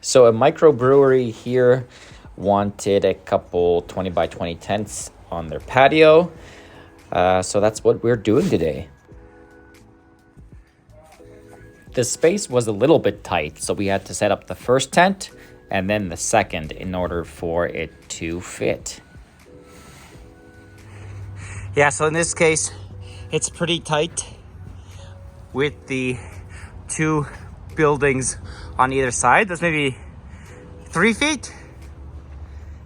So a microbrewery here wanted a couple 20 by 20 tents on their patio. So that's what we're doing today. The space was a little bit tight, so we had to set up the first tent and then the second in order for it to fit. Yeah, so in this case, it's pretty tight with the two buildings on either side. That's maybe 3 feet.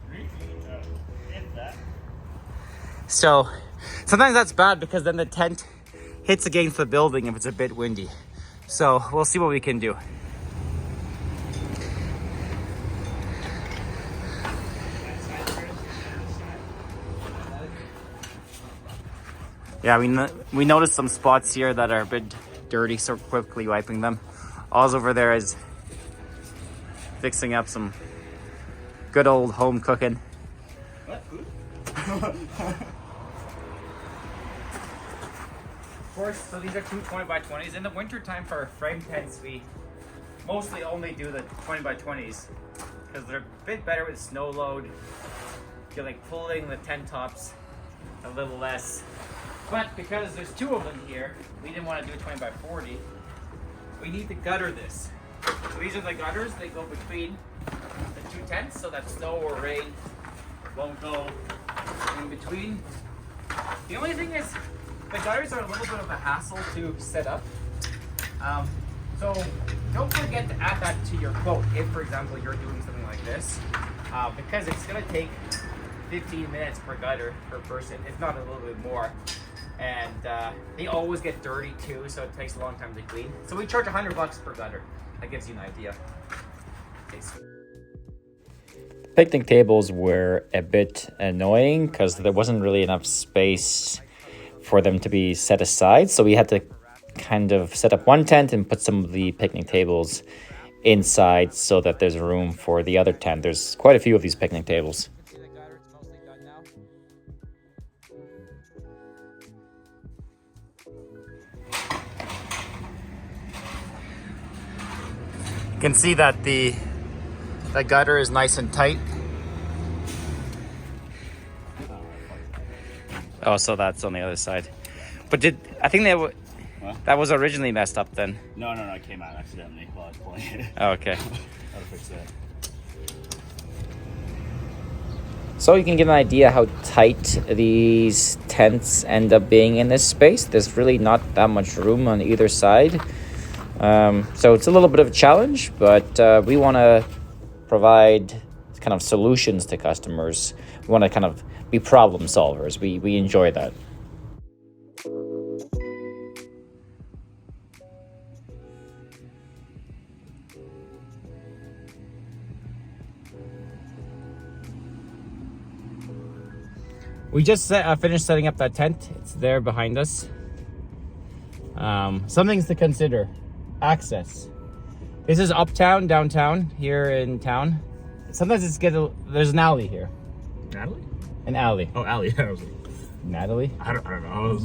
3 feet, if that. So sometimes that's bad because then the tent hits against the building if it's a bit windy. So we'll see what we can do. Yeah, we noticed some spots here that are a bit dirty, so we're quickly wiping them. All's over there is fixing up some good old home cooking. What? Food? Of course, so these are two 20 by 20s. In the winter time for frame tents, we mostly only do the 20 by 20s because they're a bit better with snow load. You're like pulling the tent tops a little less. But because there's two of them here, we didn't want to do a 20 by 40. We need to gutter this. So these are the gutters. They go between the two tents so that snow or rain won't go in between. The only thing is the gutters are a little bit of a hassle to set up. So don't forget to add that to your quote if, for example, you're doing something like this, because it's going to take 15 minutes per gutter per person, if not a little bit more. And they always get dirty too, so it takes a long time to clean. So we charge $100 per gutter. That gives you an idea. Picnic tables were a bit annoying because there wasn't really enough space for them to be set aside. So we had to kind of set up one tent and put some of the picnic tables inside so that there's room for the other tent. There's quite a few of these picnic tables. You can see that the gutter is nice and tight. Oh, so that's on the other side. But I think that was originally messed up then? No, it came out accidentally while I was pulling it. Oh, okay. I'll fix that. So you can get an idea how tight these tents end up being in this space. There's really not that much room on either side. So it's a little bit of a challenge, but we want to provide kind of solutions to customers. We want to kind of be problem solvers. We enjoy that. We just finished setting up that tent. It's there behind us. Some things to consider. Access. This is uptown, downtown, here in town. Sometimes there's an alley here. Natalie? An alley. Oh, alley. I was like, Natalie? I don't know. I was,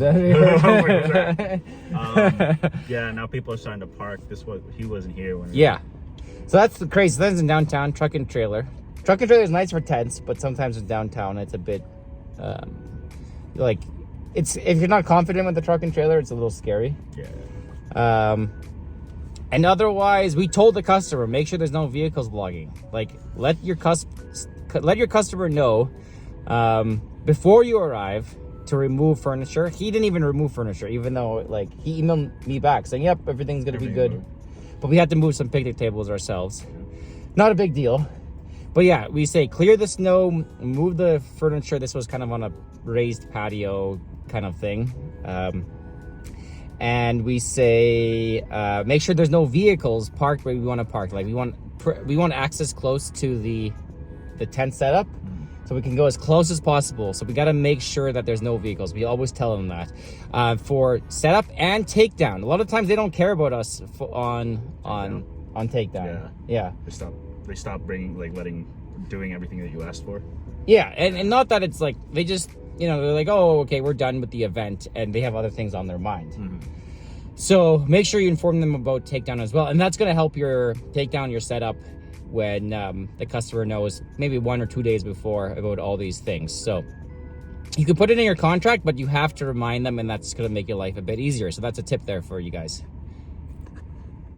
yeah, now people are starting to park. He wasn't here when. Yeah. So that's the crazy. That's in downtown, truck and trailer. Truck and trailer is nice for tents, but sometimes in downtown it's a bit if you're not confident with the truck and trailer, it's a little scary. Yeah. And otherwise, we told the customer, make sure there's no vehicles blocking. Like, let your customer know before you arrive to remove furniture. He didn't even remove furniture, even though he emailed me back saying, "Yep, everything's gonna be good." But we had to move some picnic tables ourselves. Not a big deal. But yeah, we say clear the snow, move the furniture. This was kind of on a raised patio kind of thing. And we say make sure there's no vehicles parked where we want to park. Like we want access close to the tent setup, so we can go as close as possible. So we got to make sure that there's no vehicles. We always tell them that for setup and takedown. A lot of times they don't care about us on takedown. Yeah. They stop doing everything that you asked for. Yeah, and not that it's like they just they're like, oh, okay, we're done with the event, and they have other things on their mind. Mm-hmm. So make sure you inform them about takedown as well, and that's going to help your takedown, your setup, when the customer knows maybe 1 or 2 days before about all these things. So you can put it in your contract, but you have to remind them, and that's going to make your life a bit easier. So that's a tip there for you guys.